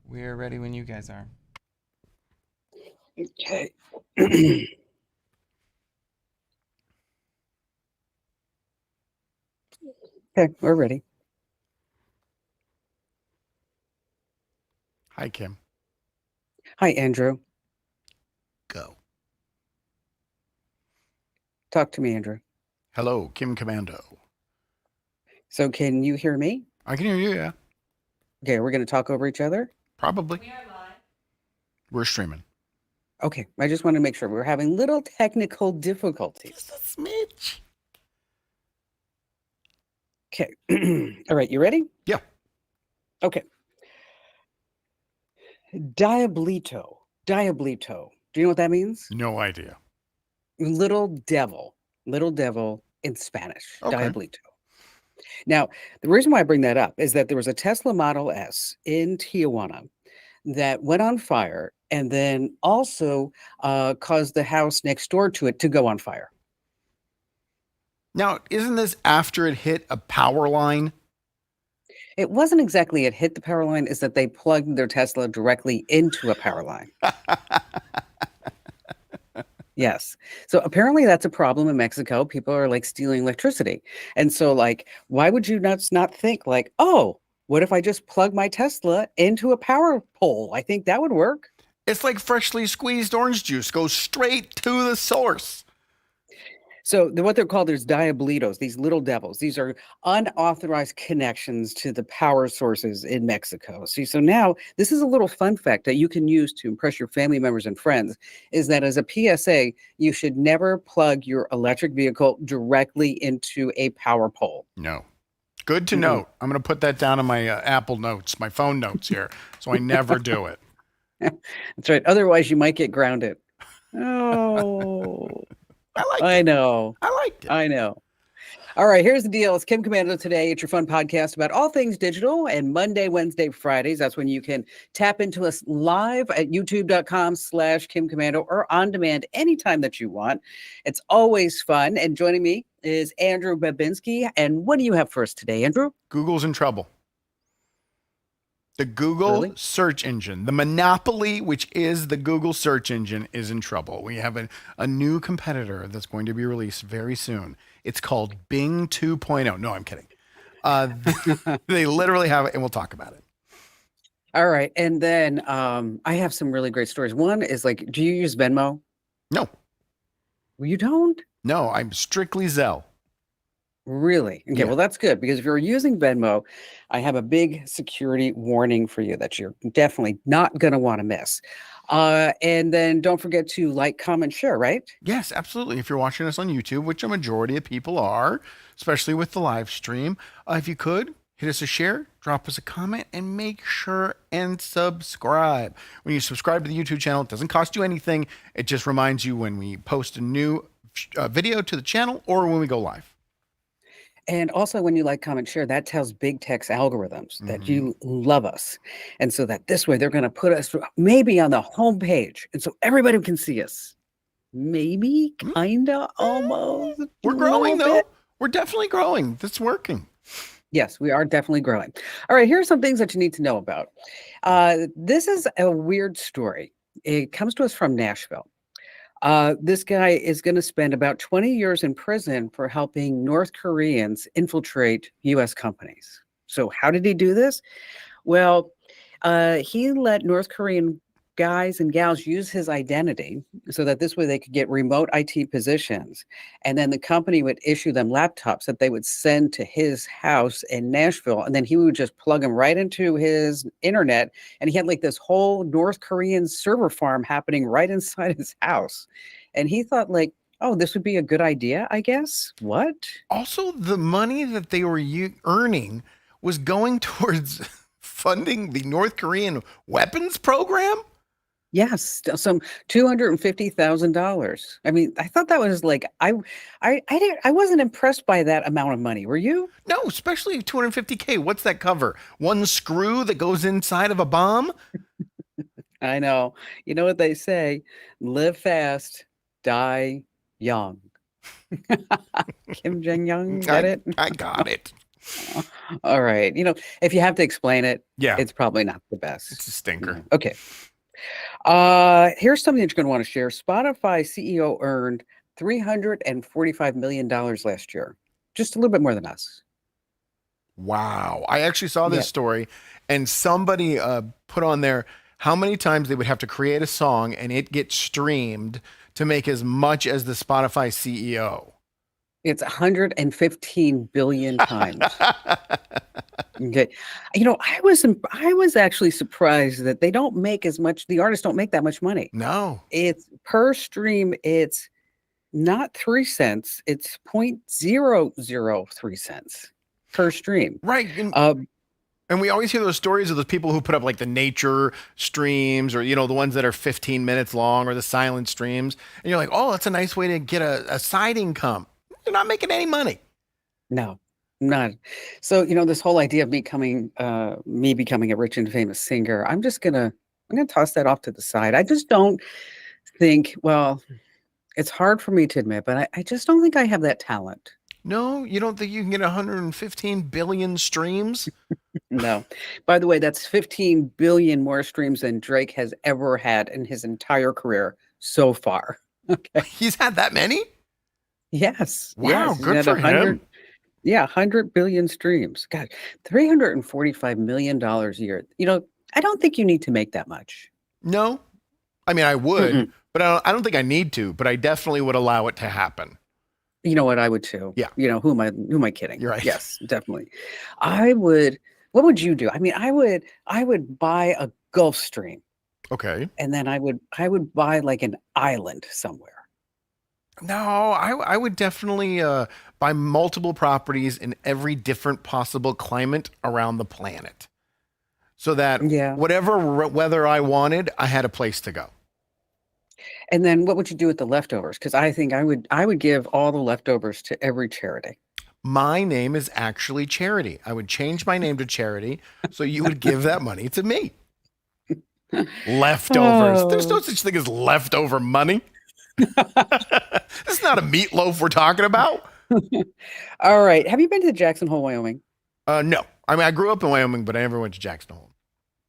We're ready when you guys are. Okay. Okay, we're ready. Hi, Kim. Hi, Andrew. Go. Talk to me, Andrew. Hello, Kim Komando. So, can you hear me? I can hear you, yeah. Okay, we're going to talk over each other. Probably. We are live. We're streaming. Okay, I just want to make sure we're having little technical difficulties. Just a smidge. Okay. All right, you ready? Yeah. Okay. Diablito. Diablito. Do you know what that means? No idea. Little devil. Little devil in Spanish. Okay. Diablito. Now, the reason why I bring that up is that there was a Tesla Model S in Tijuana that went on fire and then also caused the house next door to it to go on fire. Now, isn't this after it hit a power line? It wasn't exactly it hit the power line, is that they plugged their Tesla directly into a power line. Yes. So apparently that's a problem in Mexico. People are like stealing electricity. And so like, why would you not think like, oh, what if I just plug my Tesla into a power pole? I think that would work. It's like freshly squeezed orange juice. Goes straight to the source. So what they're called is diablitos, these little devils. These are unauthorized connections to the power sources in Mexico. See, so now this is a little fun fact that you can use to impress your family members and friends, is that as a PSA, you should never plug your electric vehicle directly into a power pole. No. Good to note. I'm going to put that down in my Apple notes, my phone notes here, so I never do it. That's right. Otherwise, you might get grounded. Oh, I know. I liked it. I know. All right, here's the deal. It's Kim Komando Today. It's your fun podcast about all things digital. And Monday, Wednesday, Fridays, that's when you can tap into us live at youtube.com/Kim Komando or on demand anytime that you want. It's always fun. And joining me is Andrew Babinski. And what do you have for us today, Andrew? Google's in trouble. The Google search engine, the monopoly, which is the Google search engine, is in trouble. We have a new competitor that's going to be released very soon. It's called Bing 2.0. No, I'm kidding. They literally have it, and we'll talk about it. All right. And then I have some really great stories. One is like, do you use Venmo? No. Well, you don't? No, I'm strictly Zelle. Really? Okay, Yeah. well, that's good, because if you're using Venmo, I have a big security warning for you that you're definitely not going to want to miss. And then don't forget to like, comment, share, right? Yes, absolutely. If you're watching us on YouTube, which a majority of people are, especially with the live stream, if you could, hit us a share, drop us a comment, and make sure and subscribe. When you subscribe to the YouTube channel, it doesn't cost you anything. It just reminds you when we post a new video to the channel or when we go live. And also, when you like, comment, share, that tells big tech's algorithms that you love us. And so that this way they're going to put us maybe on the homepage. And so everybody can see us. Maybe, kind of, almost. We're growing, though. We're definitely growing. That's working. Yes, we are definitely growing. All right, here are some things that you need to know about. This is a weird story. It comes to us from Nashville. This guy is going to spend about 20 years in prison for helping North Koreans infiltrate U.S. companies. So how did he do this? Well, he let North Korean guys and gals use his identity so that this way they could get remote IT positions. And then the company would issue them laptops that they would send to his house in Nashville. And then he would just plug them right into his internet. And he had like this whole North Korean server farm happening right inside his house. And he thought like, oh, this would be a good idea, I guess. What? Also, the money that they were earning was going towards funding the North Korean weapons program? Yes, some $250,000. I mean, I thought that was like I wasn't impressed by that amount of money. Were you? No, especially $250K. What's that cover? One screw that goes inside of a bomb? I know. You know what they say? Live fast, die young. Kim Jong-un, got it? I got it. All right. If you have to explain it, Yeah, it's probably not the it's best. a stinker. Okay. Here's something that you're going to want to share. Spotify CEO earned $345 million last year, just a little bit more than us. Wow. I actually saw Yeah. this story, and somebody put on there how many times they would have to create a song and it gets streamed to make as much as the Spotify CEO. It's 115 billion times. Okay. I was actually surprised that they don't make as much, the artists don't make that much money. No. It's per stream, it's not 3 cents, it's 0.003 cents per stream. Right. Um, And we always hear those stories of those people who put up like the nature streams or, the ones that are 15 minutes long or the silent streams. And you're like, oh, that's a nice way to get a side income. You're not making any money. no, not. So, this whole idea of me becoming a rich and famous singer, I'm gonna toss that off to the side. I just don't think, well, it's hard for me to admit, but I just don't think I have that talent. No, you don't think you can get 115 billion streams? No. By the way, that's 15 billion more streams than Drake has ever had in his entire career so far. Okay. He's had that many? Yes. Wow, Yes. He's good had for 100. him. Yeah, 100 billion streams. God, $345 million a year. I don't think you need to make that much. No, I mean, I would, Mm-mm. but I don't think I need to, but I definitely would allow it to happen. You know what? I would too. Yeah. Who am I kidding? You're right. Yes, definitely. I would. What would you do? I mean, I would buy a Gulf Stream, Okay. and then I would buy like an island somewhere. No, I would definitely buy multiple properties in every different possible climate around the planet so that Yeah. whatever weather I wanted, I had a place to go. And then what would you do with the leftovers? Because I think I would give all the leftovers to every charity. My name is actually Charity. I would change my name to Charity so you would give that money to me. Leftovers. There's no Oh. such thing as leftover money. This is not a meatloaf we're talking about. All right. Have you been to Jackson Hole, Wyoming? No. I mean, I grew up in Wyoming, but I never went to Jackson Hole.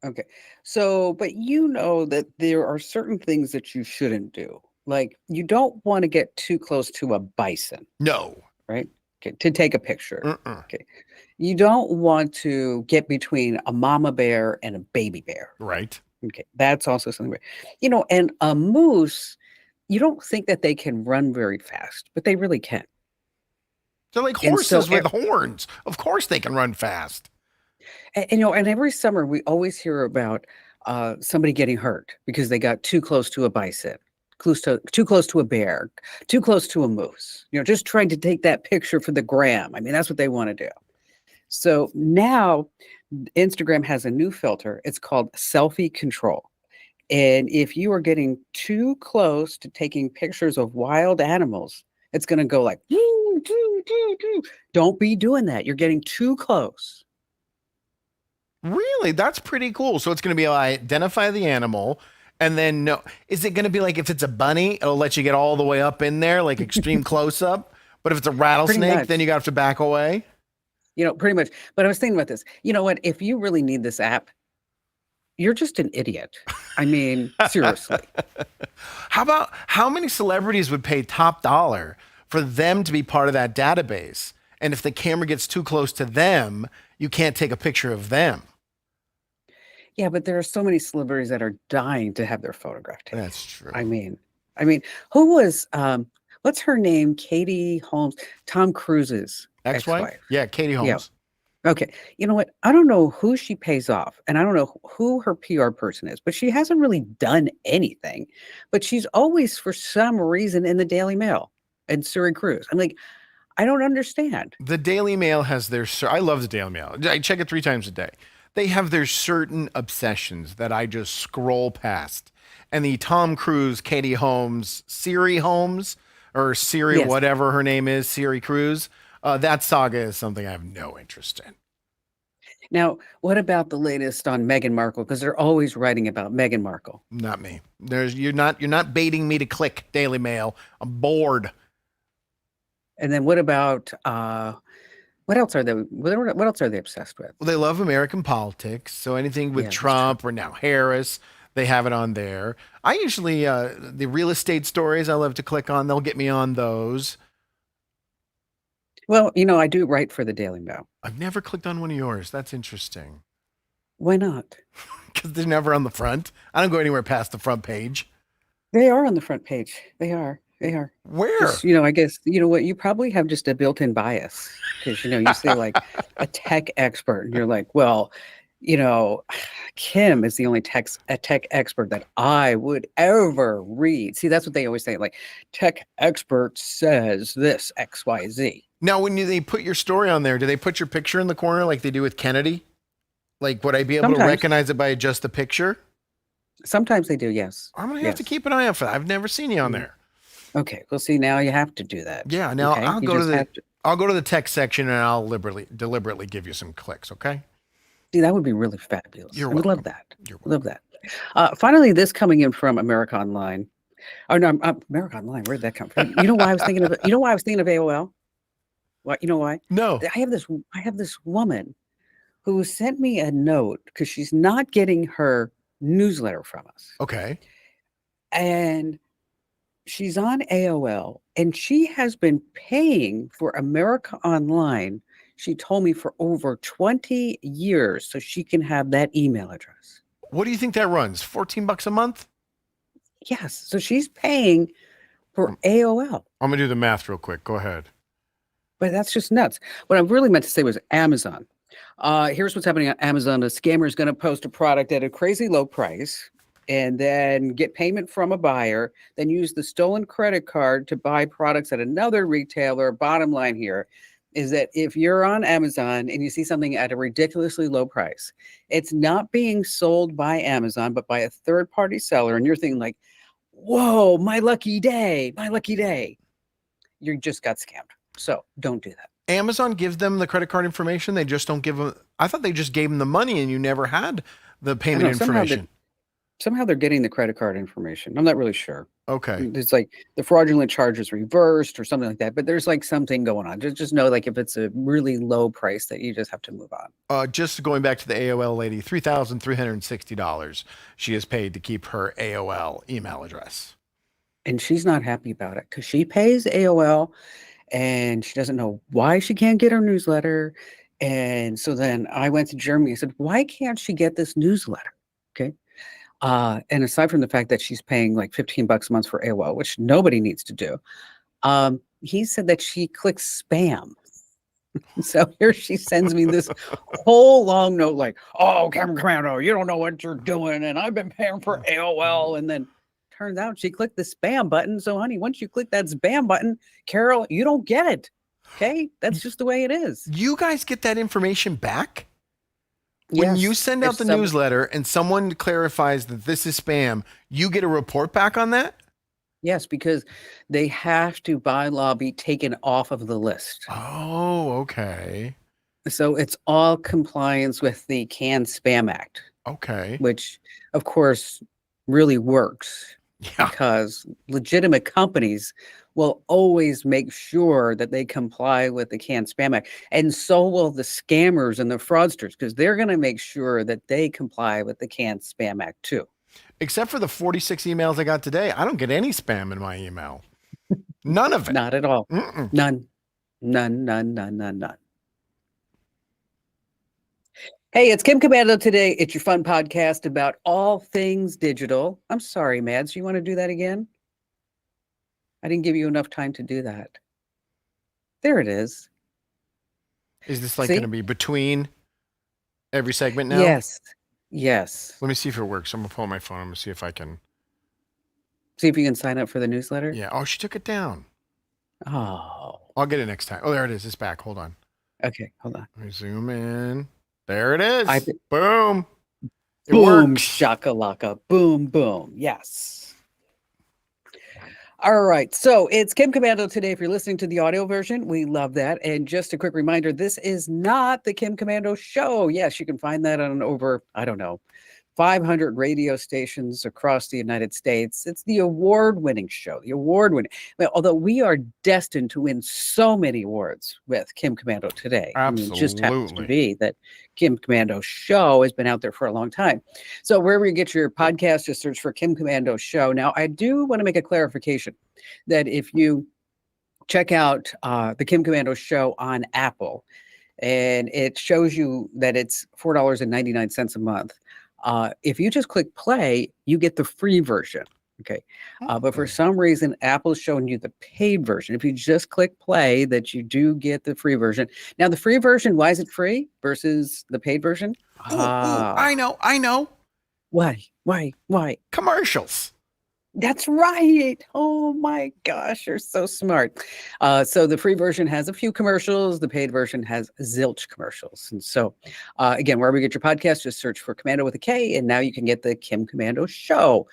Okay. So, but you know that there are certain things that you shouldn't do. Like you don't want to get too close to a bison, No. right? Okay, to take a picture. Uh-uh. Okay. You don't want to get between a mama bear and a baby bear. Right. Okay. That's also something. And a moose, you don't think that they can run very fast, but they really can. They're like And so, horses with horns. Of course they can run fast. and every summer we always hear about somebody getting hurt because they got too close to a bison, too close to a bear, too close to a moose. Just trying to take that picture for the gram. I mean, that's what they want to do. So now Instagram has a new filter. It's called Selfie Control. And if you are getting too close to taking pictures of wild animals, it's going to go like, "Doo, doo, doo, doo." Don't be doing that. You're getting too close. Really? That's pretty cool. So it's going to be identify the animal. And then, no, is it going to be like if it's a bunny, it'll let you get all the way up in there, like extreme close up? But if it's a rattlesnake, much. then you have to back away? Pretty much. But I was thinking about this. You know what? If you really need this app, you're just an idiot. I mean, seriously. How many celebrities would pay top dollar for them to be part of that database? And if the camera gets too close to them, you can't take a picture of them. Yeah, but there are so many celebrities that are dying to have their photograph taken. That's true. I mean, who was what's her name? Katie Holmes, Tom Cruise's Ex-wife? Yeah, Katie Yeah. Holmes. Okay. You know what? I don't know who she pays off, and I don't know who her PR person is, but she hasn't really done anything. But she's always, for some reason, in the Daily Mail and Suri Cruise. I'm like, I don't understand. The Daily Mail has I love the Daily Mail. I check it 3 times a day. They have their certain obsessions that I just scroll past. And the Tom Cruise, Katie Holmes, Siri Holmes, or Siri, Yes. whatever her name is, Siri Cruise, that saga is something I have no interest in. Now, what about the latest on Meghan Markle? Because they're always writing about Meghan Markle. Not me. You're not baiting me to click Daily Mail. I'm bored. And then what about What else are they? What else are they obsessed with? Well, they love American politics, so anything with Yeah, that's true. Trump or now Harris, they have it on there. I usually the real estate stories I love to click on. They'll get me on those. Well, I do write for the Daily Mail. I've never clicked on one of yours. That's interesting Why not? because they're never on the front. I don't go anywhere past the front page. They are on the front page. They are. They are. Where? Just, I guess, what, you probably have just a built-in bias because, you say like a tech expert and you're like, well, you know, Kim is the only a tech expert that I would ever read. See, that's what they always say. Like, tech expert says this XYZ. Now, when they put your story on there, do they put your picture in the corner like they do with Kennedy? Like, would I be able to Sometimes. recognize it by just the picture? Sometimes they do, yes. I'm gonna have to keep an eye out for that. I've never seen you on there. Okay, well, see, now you have to do that. Yeah, now Okay? I'll You go to just the have to. I'll go to the tech section and I'll deliberately give you some clicks. Okay. See, that would be really fabulous. You're I would love welcome. that. You're Love that. Finally, this coming in from America Online. Oh no, America Online. Where did that come from? You know why I was thinking of it? You know why I was thinking of AOL? What? You know why? No. I have this woman who sent me a note because she's not getting her newsletter from us, Okay. and she's on AOL, and she has been paying for America Online. She told me for over 20 years, so she can have that email address. What do you think that runs? $14 a month? Yes, so she's paying for AOL. I'm gonna do the math real quick. Go ahead. But that's just nuts. What I really meant to say was Amazon. Here's what's happening on Amazon. A scammer is going to post a product at a crazy low price and then get payment from a buyer, then use the stolen credit card to buy products at another retailer. Bottom line here is that if you're on Amazon and you see something at a ridiculously low price, it's not being sold by Amazon, but by a third-party seller. And you're thinking like, whoa, my lucky day, my lucky day. You just got scammed. So don't do that. Amazon gives them the credit card information. They just don't give them. I thought they just gave them the money and you never had the payment information. Somehow they're getting the credit card information. I'm not really sure. Okay. It's like the fraudulent charge is reversed or something like that. But there's like something going on. Just know, like, if it's a really low price, that you just have to move on. Just going back to the AOL lady, $3,360 she has paid to keep her AOL email address. And she's not happy about it because she pays AOL and she doesn't know why she can't get her newsletter. And so then I went to Germany and said, why can't she get this newsletter? Okay. And aside from the fact that she's paying like $15 a month for AOL, which nobody needs to do, he said that she clicks spam. So here she sends me this whole long note like, oh, Komando, you don't know what you're doing. And I've been paying for AOL. And then turns out she clicked the spam button. So, honey, once you click that spam button, Carol, you don't get it. Okay? That's just the way it is. You guys get that information back? When you send out the newsletter and someone clarifies that this is spam, you get a report back on that? Yes, because they have to, by law, be taken off of the list. Oh, okay. So it's all compliance with the Can Spam Act. Okay. Which, of course, really works. Yeah. Because legitimate companies will always make sure that they comply with the Can Spam Act. And so will the scammers and the fraudsters, because they're going to make sure that they comply with the Can Spam Act too. Except for the 46 emails I got today, I don't get any spam in my email. None of it. Not at all. Mm-mm. None. Hey, it's Kim Komando Today. It's your fun podcast about all things digital. I'm sorry, Mads. You want to do that again? I didn't give you enough time to do that. There it is. Is this like going to be between every segment now? Yes. Let me see if it works. I'm going to pull out my phone. I'm going to see if I can. See if you can sign up for the newsletter. Yeah. Oh, she took it down. Oh. I'll get it next time. Oh, there it is. It's back. Hold on. Okay, hold on. Let me zoom in. There it is. Boom, Boom. It works. shakalaka. Boom, boom. Yes. All right. So it's Kim Komando Today. If you're listening to the audio version, we love that. And just a quick reminder, this is not the Kim Komando Show. Yes, you can find that on over, I don't know, 500 radio stations across the United States. It's the award-winning show, the award-winning. Well, although we are destined to win so many awards with Kim Komando Today. I mean, it just happens to Absolutely. be that Kim Komando Show has been out there for a long time. So wherever you get your podcast, just search for Kim Komando Show. Now, I do want to make a clarification that if you check out the Kim Komando Show on Apple, and it shows you that it's $4.99 a month. If you just click play, you get the free version. Okay. But for some reason, Apple's showing you the paid version. If you just click play, that you do get the free version. Now, the free version, why is it free versus the paid version? Ooh, I know. Why? Commercials. That's right. Oh my gosh, you're so smart. So the free version has a few commercials. The paid version has zilch commercials. And so, again, wherever you get your podcast, just search for Komando with a K, and now you can get the Kim Komando Show.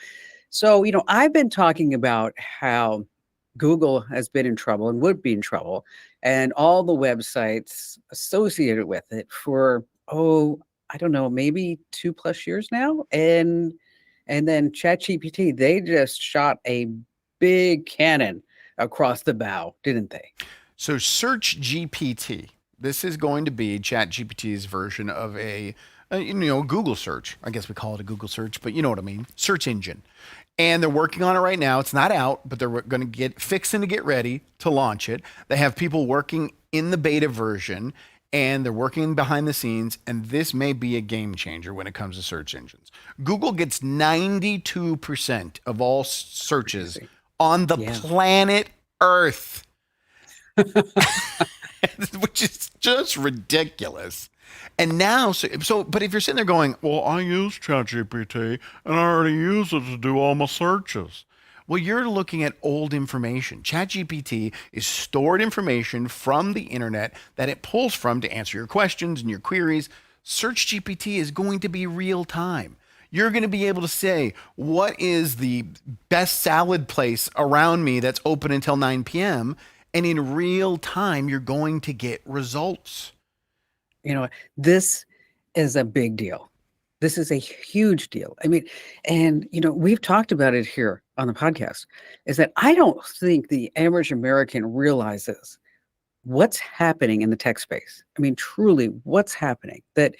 So, I've been talking about how Google has been in trouble and would be in trouble, and all the websites associated with it for, I don't know, maybe 2+ years now. And then ChatGPT, they just shot a big cannon across the bow, didn't they? So Search GPT, this is going to be ChatGPT's version of a Google search. I guess we call it a Google search, but you know what I mean. Search engine. And they're working on it right now. It's not out, but they're going to fixing to get ready to launch it. They have people working in the beta version, and they're working behind the scenes, and this may be a game changer when it comes to search engines. Google gets 92% of all searches on the planet Earth, which is just ridiculous. And now, but if you're sitting there going, well, I use ChatGPT, and I already use it to do all my searches. Well, you're looking at old information. ChatGPT is stored information from the internet that it pulls from to answer your questions and your queries. SearchGPT is going to be real time. You're going to be able to say, what is the best salad place around me that's open until 9 p.m.? And in real time, you're going to get results. This is a big deal. This is a huge deal. I mean, and, we've talked about it here on the podcast, is that I don't think the average American realizes what's happening in the tech space. I mean, truly, what's happening, that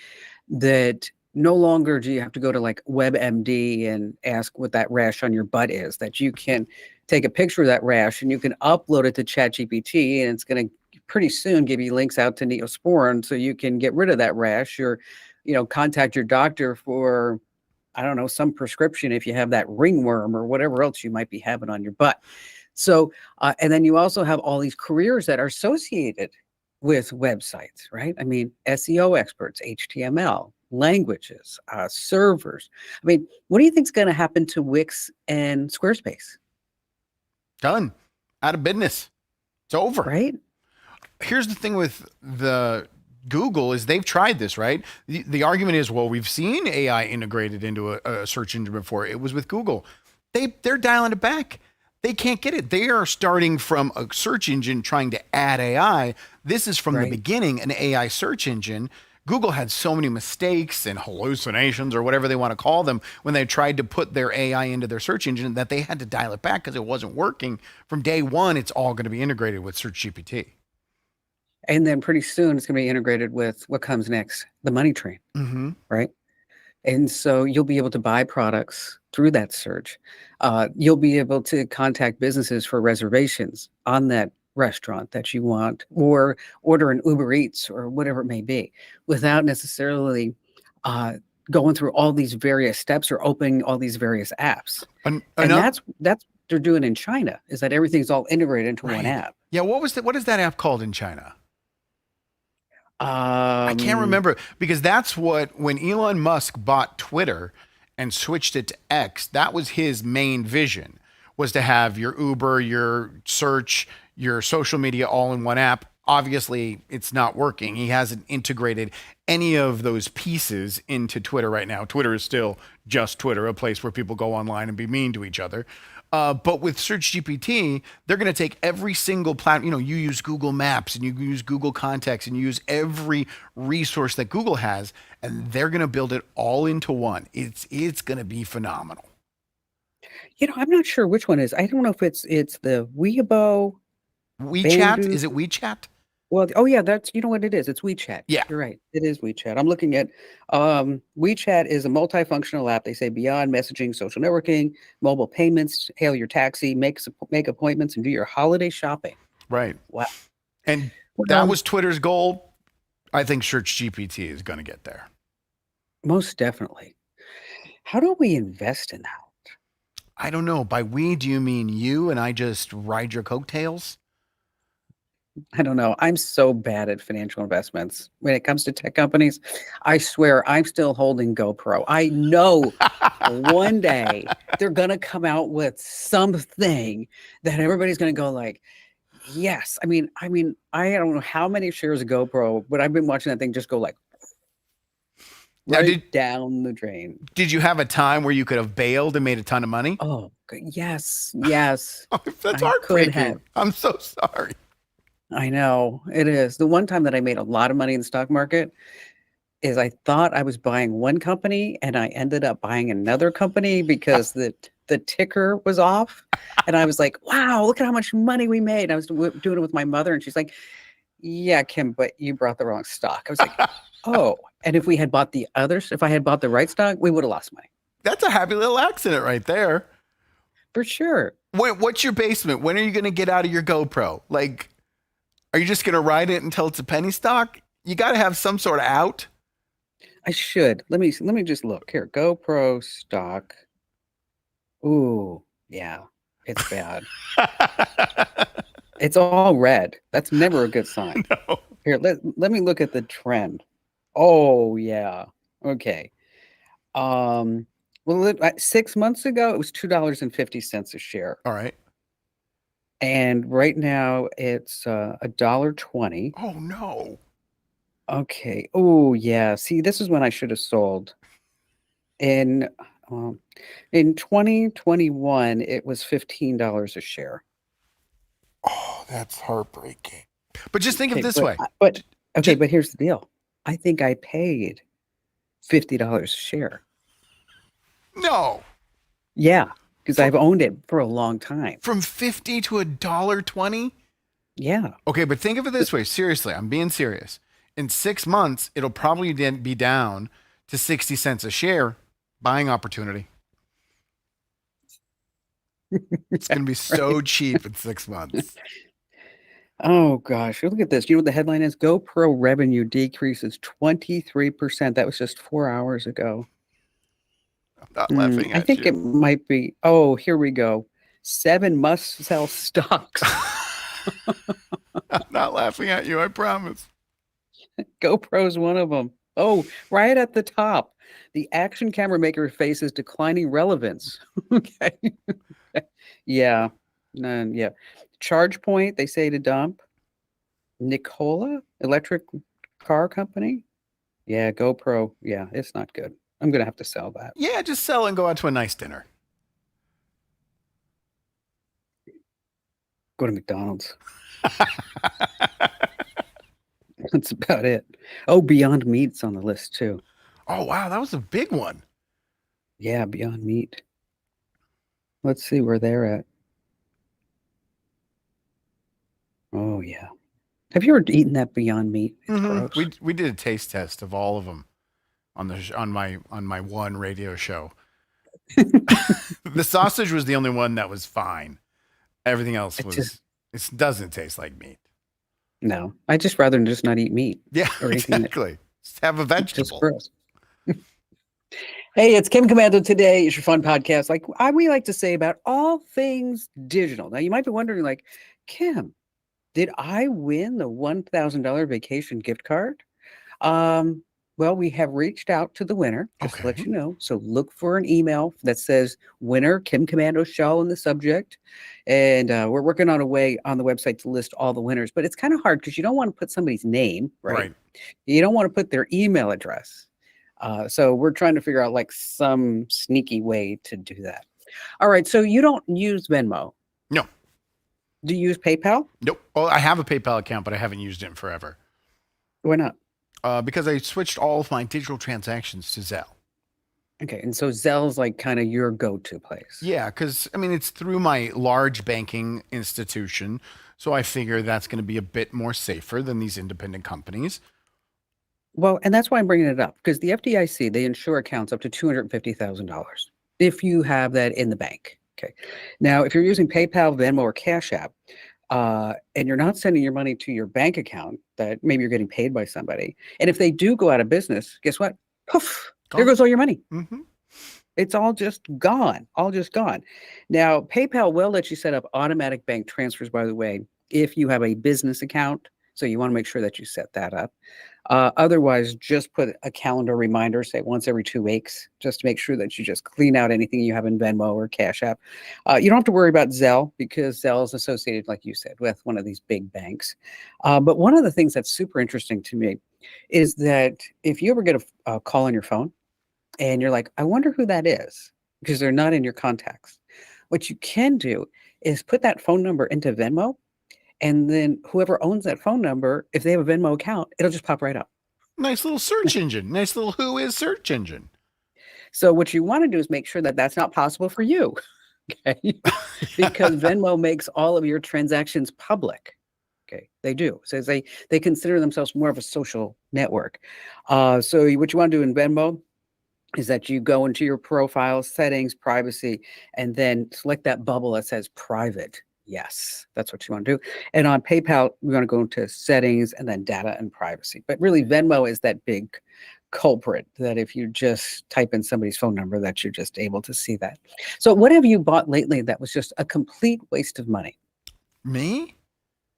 no longer do you have to go to like WebMD and ask what that rash on your butt is, that you can take a picture of that rash and you can upload it to ChatGPT, and it's going to pretty soon give you links out to Neosporin so you can get rid of that rash, or contact your doctor for, I don't know, some prescription if you have that ringworm or whatever else you might be having on your butt. So, and then you also have all these careers that are associated with websites, right? I mean, SEO experts, HTML, languages, servers. I mean, what do you think is going to happen to Wix and Squarespace? Done. Out of business. It's over. Right? Here's the thing with the Google is they've tried this, right? The argument is, well, we've seen AI integrated into a search engine before. It was with Google. They're dialing it back. They can't get it. They are starting from a search engine trying to add AI. This is from the beginning, an AI search engine. Google had so many mistakes and hallucinations, or whatever they want to call them, when they tried to put their AI into their search engine, that they had to dial it back because it wasn't working. From day one, it's all going to be integrated with SearchGPT. And then pretty soon it's going to be integrated with what comes next, the money train, right? And so you'll be able to buy products through that search. You'll be able to contact businesses for reservations on that restaurant that you want, or order an Uber Eats or whatever it may be, without necessarily going through all these various steps or opening all these various apps. And that's what they're doing in China, is that everything's all integrated into one app. Yeah, what is that app called in China? I can't remember, because that's when Elon Musk bought Twitter and switched it to X, that was his main vision, was to have your Uber, your search, your social media all in one app. Obviously, it's not working. He hasn't integrated any of those pieces into Twitter right now. Twitter is still just Twitter, a place where people go online and be mean to each other. But with Search GPT, they're going to take every single platform. You use Google Maps and you use Google Contacts and you use every resource that Google has, and they're going to build it all into one. It's going to be phenomenal. I'm not sure which one is. I don't know if it's the Weibo, WeChat, Bandu. is it WeChat? Well, oh yeah, that's what it is. It's WeChat. Yeah. You're right. It is WeChat. I'm looking at WeChat is a multifunctional app. They say beyond messaging, social networking, mobile payments, hail your taxi, make appointments, and do your holiday shopping. Right. Wow. And that Well, was Twitter's goal. I think Search GPT is going to get there. most definitely. How do we invest in that? I don't know. By we, do you mean you and I just ride your coattails? I don't know. I'm so bad at financial investments. When it comes to tech companies, I swear I'm still holding GoPro. I know one day they're going to come out with something that everybody's going to go like, yes. I mean, I don't know how many shares of GoPro, but I've been watching that thing just go like Now, down the drain. Did you have a time where you could have bailed and made a ton of money? Oh, yes. Oh, that's I could heartbreaking. have. I'm so sorry. I know it is. The one time that I made a lot of money in the stock market is I thought I was buying one company and I ended up buying another company because the ticker was off. And I was like, wow, look at how much money we made. And I was doing it with my mother and she's like, yeah, Kim, but you brought the wrong stock. I was like, oh, and if I had bought the right stock, we would have lost money. That's a happy little accident right there. For sure. What's your basement? When are you going to get out of your GoPro? Like, are you just going to ride it until it's a penny stock? You got to have some sort of out. I should. Let me just look here. GoPro stock. Ooh, yeah, it's bad. It's all red. That's never a good sign. No. Here, let me look at the trend. Oh, yeah. Okay. Well, 6 months ago, it was $2.50 a share. All right. And right now it's $1.20. Oh, no. Okay. Oh, yeah. See, this is when I should have sold. In 2021, it was $15 a share. Oh, that's heartbreaking. But just think of it this way. But here's the deal. I think I paid $50 a share. No. Yeah, because I've owned it for a long time. From $50 to $1.20? Yeah. Okay, but think of it this way. Seriously, I'm being serious. In 6 months, it'll probably be down to 60 cents a share. Buying opportunity. It's going to be so cheap in 6 months. Oh, gosh. Look at this. You know what the headline is? GoPro revenue decreases 23%. That was just 4 hours ago. I'm not laughing at I think you. it might be. Oh, here we go. 7 must-sell stocks. I'm not laughing at you, I promise. GoPro's one of them. Oh, right at the top. The action camera maker faces declining relevance. Okay. Yeah. Yeah. Charge Point, they say to dump. Nikola electric car company. Yeah, GoPro. Yeah, it's not good. I'm going to have to sell that. Yeah, just sell and go out to a nice dinner. Go to McDonald's. That's about it. Oh, Beyond Meat's on the list too. Oh, wow. That was a big one. Yeah, Beyond Meat. Let's see where they're at. Oh, yeah. Have you ever eaten that Beyond Meat? It's gross. We did a taste test of all of them on my one radio show. The sausage was the only one that was fine. Everything else it doesn't taste like meat. No, I'd just rather just not eat meat. Yeah, exactly. Just have a vegetable. Just gross. Hey, it's Kim Komando Today. It's your fun podcast. Like we like to say about all things digital. Now, you might be wondering, like, Kim, did I win the $1,000 vacation gift card? Well, we have reached out to the winner, just to let you know. So look for an email that says winner, Kim Komando Show in the subject. And we're working on a way on the website to list all the winners. But it's kind of hard because you don't want to put somebody's name, right? You don't want to put their email address. So we're trying to figure out like some sneaky way to do that. All right. So you don't use Venmo. No, Do you use PayPal? nope. Well, I have a PayPal account, but I haven't used it in forever Why not? because I switched all of my digital transactions to Zelle. Okay. And so Zelle's like kind of your go-to place. Yeah, because I mean, it's through my large banking institution. So I figure that's going to be a bit more safer than these independent companies. Well, and that's why I'm bringing it up because the FDIC, they insure accounts up to $250,000 if you have that in the bank. Okay. Now, if you're using PayPal, Venmo, or Cash App, and you're not sending your money to your bank account that maybe you're getting paid by somebody, and if they do go out of business, guess what? Poof, there Gone. goes all your money. Mm-hmm. It's all just gone, all just gone. Now, PayPal will let you set up automatic bank transfers, by the way, if you have a business account. So you want to make sure that you set that up. Otherwise, just put a calendar reminder, say once every 2 weeks, just to make sure that you just clean out anything you have in Venmo or Cash App. You don't have to worry about Zelle because Zelle is associated, like you said, with one of these big banks. But one of the things that's super interesting to me is that if you ever get a call on your phone and you're like, I wonder who that is because they're not in your contacts. What you can do is put that phone number into Venmo, and then whoever owns that phone number, if they have a Venmo account, it'll just pop right up. Nice little search engine. Nice little who is search engine. So what you want to do is make sure that that's not possible for you, okay? Because Venmo makes all of your transactions public. Okay, they do. So they consider themselves more of a social network. So what you want to do in Venmo is that you go into your profile settings, privacy, and then select that bubble that says private. Yes, that's what you want to do. And on PayPal, we want to go into settings and then data and privacy. But really, Venmo is that big culprit that if you just type in somebody's phone number, that you're just able to see that. So what have you bought lately that was just a complete waste of money? Me?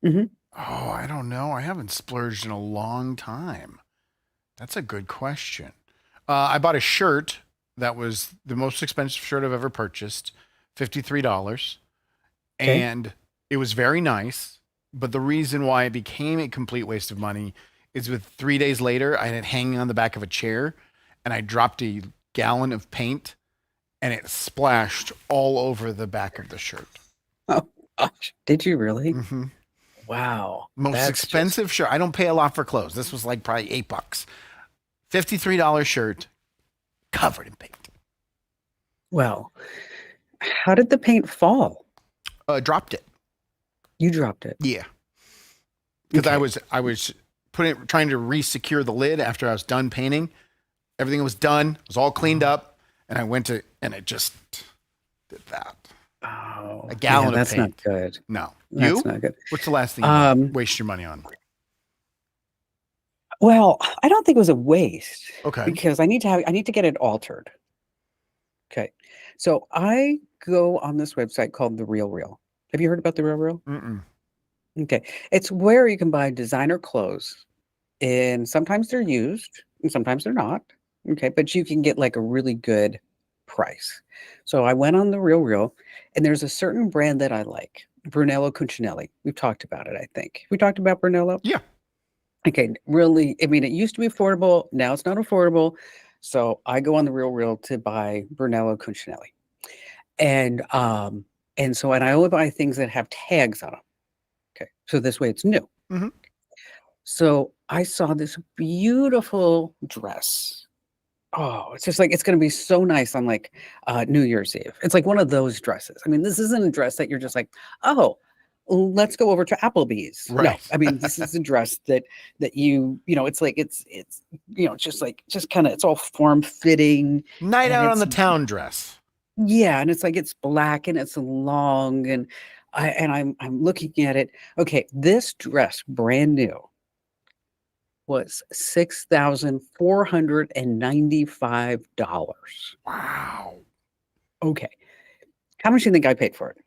Hmm. Oh, I don't know. I haven't splurged in a long time. That's a good question. I bought a shirt that was the most expensive shirt I've ever purchased, $53. Okay. And it was very nice. But the reason why it became a complete waste of money is with 3 days later, I had it hanging on the back of a chair and I dropped a gallon of paint and it splashed all over the back of the shirt. Oh, gosh. Did you really? Mm-hmm. Wow. Most That's expensive shirt. I don't pay a lot for clothes. This was like probably $8. $53 shirt covered in paint. Well, how did the paint fall? Dropped it. You dropped it. Yeah. Because Okay. I was trying to re-secure the lid after I was done painting. Everything was done. It was all cleaned up. And I went to, and it just did that. Oh, A gallon of that's not paint. good. No. That's You? not good. What's the last thing you waste your money on? Well, I don't think it was a waste Okay. because I need to get it altered. Okay. So I go on this website called The Real Real. Have you heard about The Real Real? Mm-mm. Okay. It's where you can buy designer clothes, and sometimes they're used and sometimes they're not. Okay. But you can get like a really good price. So I went on The Real Real, and there's a certain brand that I like, Brunello Cucinelli. We've talked about it, I think. We talked about Brunello? Yeah. Okay, really, I mean, it used to be affordable. Now it's not affordable. So I go on The Real Real to buy Brunello Cucinelli. And I only buy things that have tags on them. Okay. So this way it's new. Mm-hmm. So I saw this beautiful dress. Oh, it's just like it's gonna be so nice on like New Year's Eve. It's like one of those dresses. I mean, this isn't a dress that you're just like, oh, let's go over to Applebee's. No, Right. I mean, this is a dress that it's like it's just kind of it's all form fitting Night and out on it's the town dress. yeah, and it's like it's black and it's long and I'm looking at it. Okay, this dress brand new was $6,495. Wow. Okay. How much do you think I paid for it?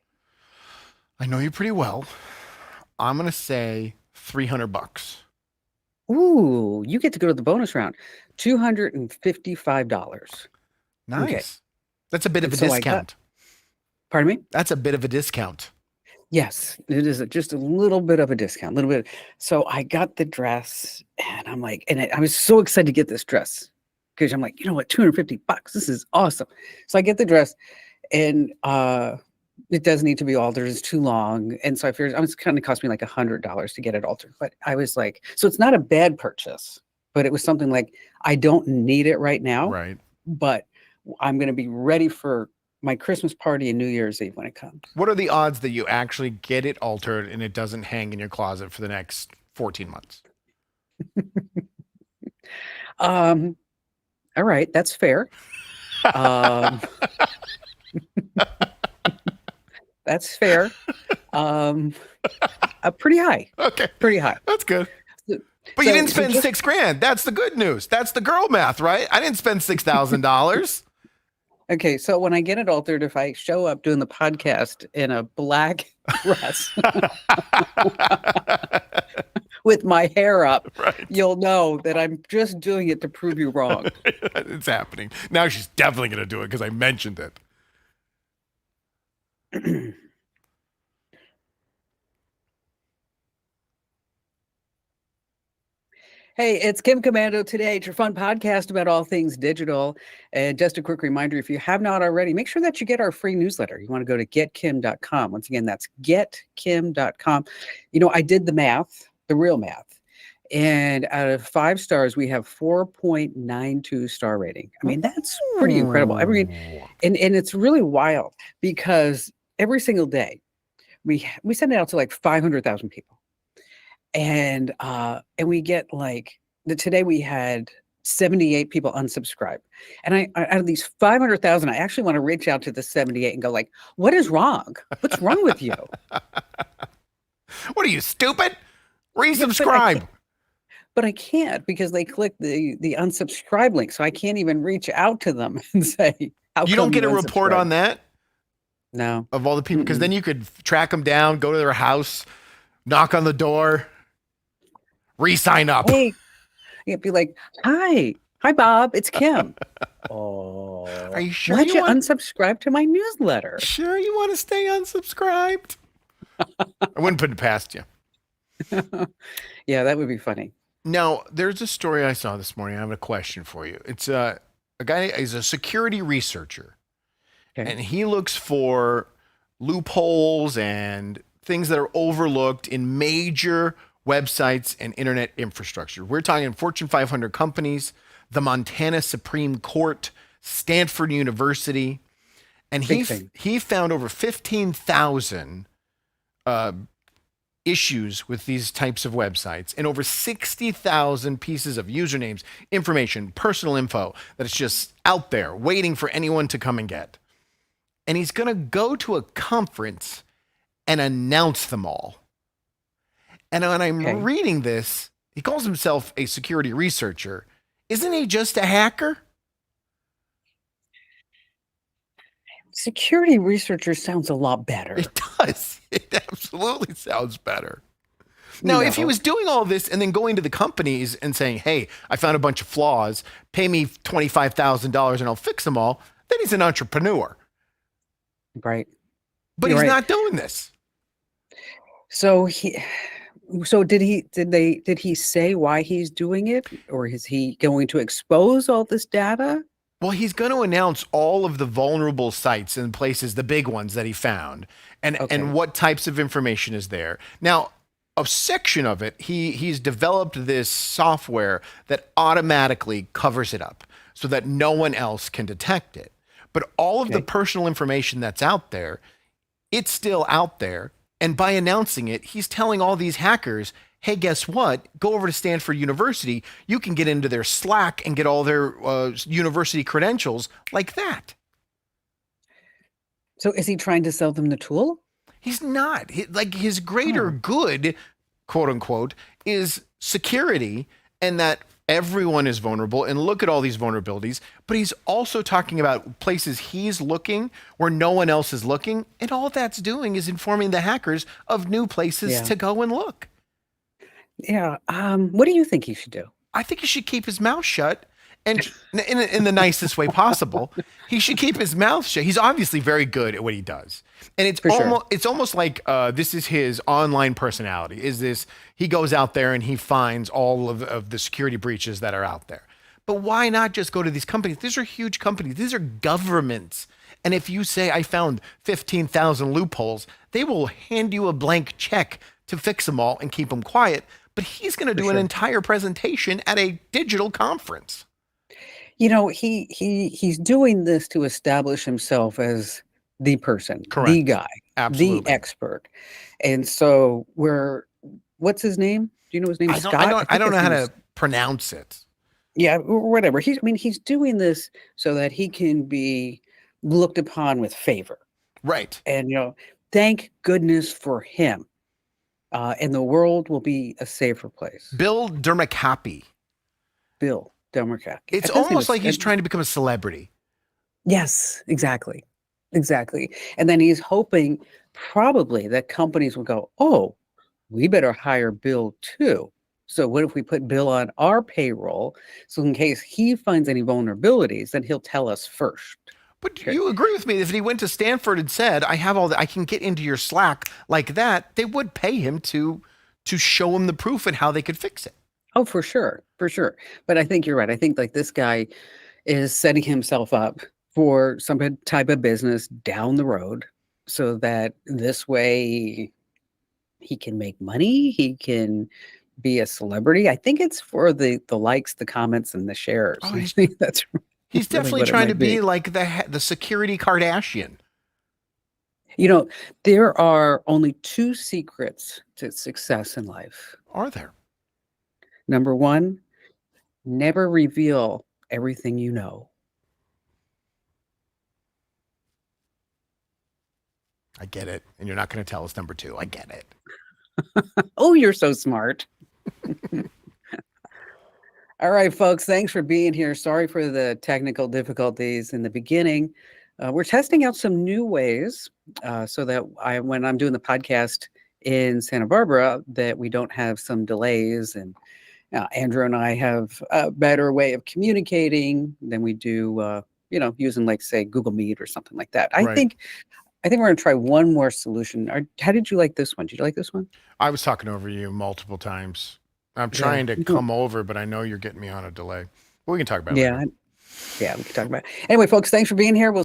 I know you pretty well. I'm going to say $300. Ooh, you get to go to the bonus round. $255. Okay. Nice. That's a bit of And a so I got, discount. pardon me? That's a bit of a discount. Yes, it is just a little bit of a discount, a little bit. So I got the dress and I'm like, I was so excited to get this dress because I'm like, you know what, $250. This is awesome. So I get the dress and it does need to be altered. It's too long, and so I figured it's going to cost me like $100 to get it altered. But I was like, so it's not a bad purchase, but it was something like I don't need it right now, Right. but I'm going to be ready for my Christmas party and New Year's Eve when it comes. What are the odds that you actually get it altered and it doesn't hang in your closet for the next 14 months? All right, that's fair. That's fair. Pretty high. Okay. Pretty high. That's good. So- But you so- didn't so spend just- $6,000. That's the good news. That's the girl math, right? I didn't spend $6,000. Okay, so when I get it altered, if I show up doing the podcast in a black dress with my hair up, Right. you'll know that I'm just doing it to prove you wrong. It's happening. Now she's definitely going to do it because I mentioned it. Hey, it's Kim Komando Today. It's your fun podcast about all things digital. And just a quick reminder, if you have not already, make sure that you get our free newsletter. You want to go to getkim.com. Once again, that's getkim.com. You know, I did the math, the real math. And out of 5 stars, we have 4.92 star rating. I mean, that's pretty incredible. I mean, and it's really wild because every single day we send it out to like 500,000 people. And we get like today we had 78 people unsubscribe. And I out of these 500,000, I actually want to reach out to the 78 and go like, what is wrong? What's wrong with you? What are you, stupid? Resubscribe. But I can't because they click the unsubscribe link. So I can't even reach out to them and say, how You don't come get a report unsubscribed? on that No. of all the people? Because then you could track them down, go to their house, knock on the door, re-sign up. Hey, you'd be like, hi, Bob, it's Kim. Oh, Are you sure why'd you you want- unsubscribe to my newsletter? Sure you want to stay unsubscribed? I wouldn't put it past you. Yeah, that would be funny. Now, there's a story I saw this morning. I have a question for you. It's a guy, he's a security researcher, Okay. and he looks for loopholes and things that are overlooked in major websites and internet infrastructure. We're talking Fortune 500 companies, the Montana Supreme Court, Stanford University, and Big thing. he found over 15,000 issues with these types of websites and over 60,000 pieces of usernames, information, personal info that is just out there waiting for anyone to come and get. And he's going to go to a conference and announce them all. And when I'm Okay. reading this, he calls himself a security researcher. Isn't he just a hacker? Security researcher sounds a lot better. It does. It absolutely sounds better. Now, if he No. was doing all this and then going to the companies and saying, hey, I found a bunch of flaws, pay me $25,000 and I'll fix them all, then he's an entrepreneur. Right. But You're he's right. not doing this. So did he say why he's doing it, or is he going to expose all this data? Well, he's going to announce all of the vulnerable sites and places, the big ones that he found, and Okay. what types of information is there. Now, a section of it, he's developed this software that automatically covers it up so that no one else can detect it. But all of the Okay. personal information that's out there, it's still out there. And by announcing it, he's telling all these hackers, hey, guess what? Go over to Stanford University. You can get into their Slack and get all their university credentials like that. So is he trying to sell them the tool? He's not. His greater good, quote unquote, is security and that everyone is vulnerable. And look at all these vulnerabilities. But he's also talking about places he's looking where no one else is looking. And all that's doing is informing the hackers of new places Yeah. to go and look. Yeah. What do you think he should do? I think he should keep his mouth shut. And in the nicest way possible, he should keep his mouth shut. He's obviously very good at what he does, and it's For sure. almost like this is his online personality. He goes out there and he finds all of the security breaches that are out there. But why not just go to these companies? These are huge companies. These are governments, And if you say, I found 15,000 loopholes, they will hand you a blank check to fix them all and keep them quiet. But he's going to do an entire presentation at a digital conference. You know, he's doing this to establish himself as the person, the Correct. guy, Absolutely. the expert. And so what's his name? Do you know his name? Scott? I don't know how to pronounce it. Yeah, whatever. He's doing this so that he can be looked upon with favor. Right. And, thank goodness for him. And the world will be a safer place. Bill Dermacappi. Bill Dermacappi. It's almost like he's trying to become a celebrity. Yes, exactly. Exactly. And then he's hoping probably that companies will go, oh, we better hire Bill too. So what if we put Bill on our payroll? So in case he finds any vulnerabilities, then he'll tell us first. But do you agree with me? If he went to Stanford and said, I have all that, I can get into your Slack like that, they would pay him to show him the proof and how they could fix it. Oh, for sure. For sure. But I think you're right. I think like this guy is setting himself up for some type of business down the road so that this way he can make money. He can be a celebrity. I think it's for the likes, the comments, and the shares. Oh, I think that's he's really definitely what it trying to might be like the security Kardashian. There are only two secrets to success in life. Are there? Number one, never reveal everything you know. I get it. And you're not going to tell us number two. I get it. Oh, you're so smart. All right, folks, thanks for being here. Sorry for the technical difficulties in the beginning. We're testing out some new ways so that when I'm doing the podcast in Santa Barbara, that we don't have some delays. And Andrew and I have a better way of communicating than we do, using like, say, Google Meet or something like that. I think we're going to try one more solution. How did you like this one? Did you like this one? I was talking over you multiple times. I'm trying to come over, but I know you're getting me on a delay. We can talk about it later. Yeah, we can talk about it. Anyway, folks, thanks for being here. We'll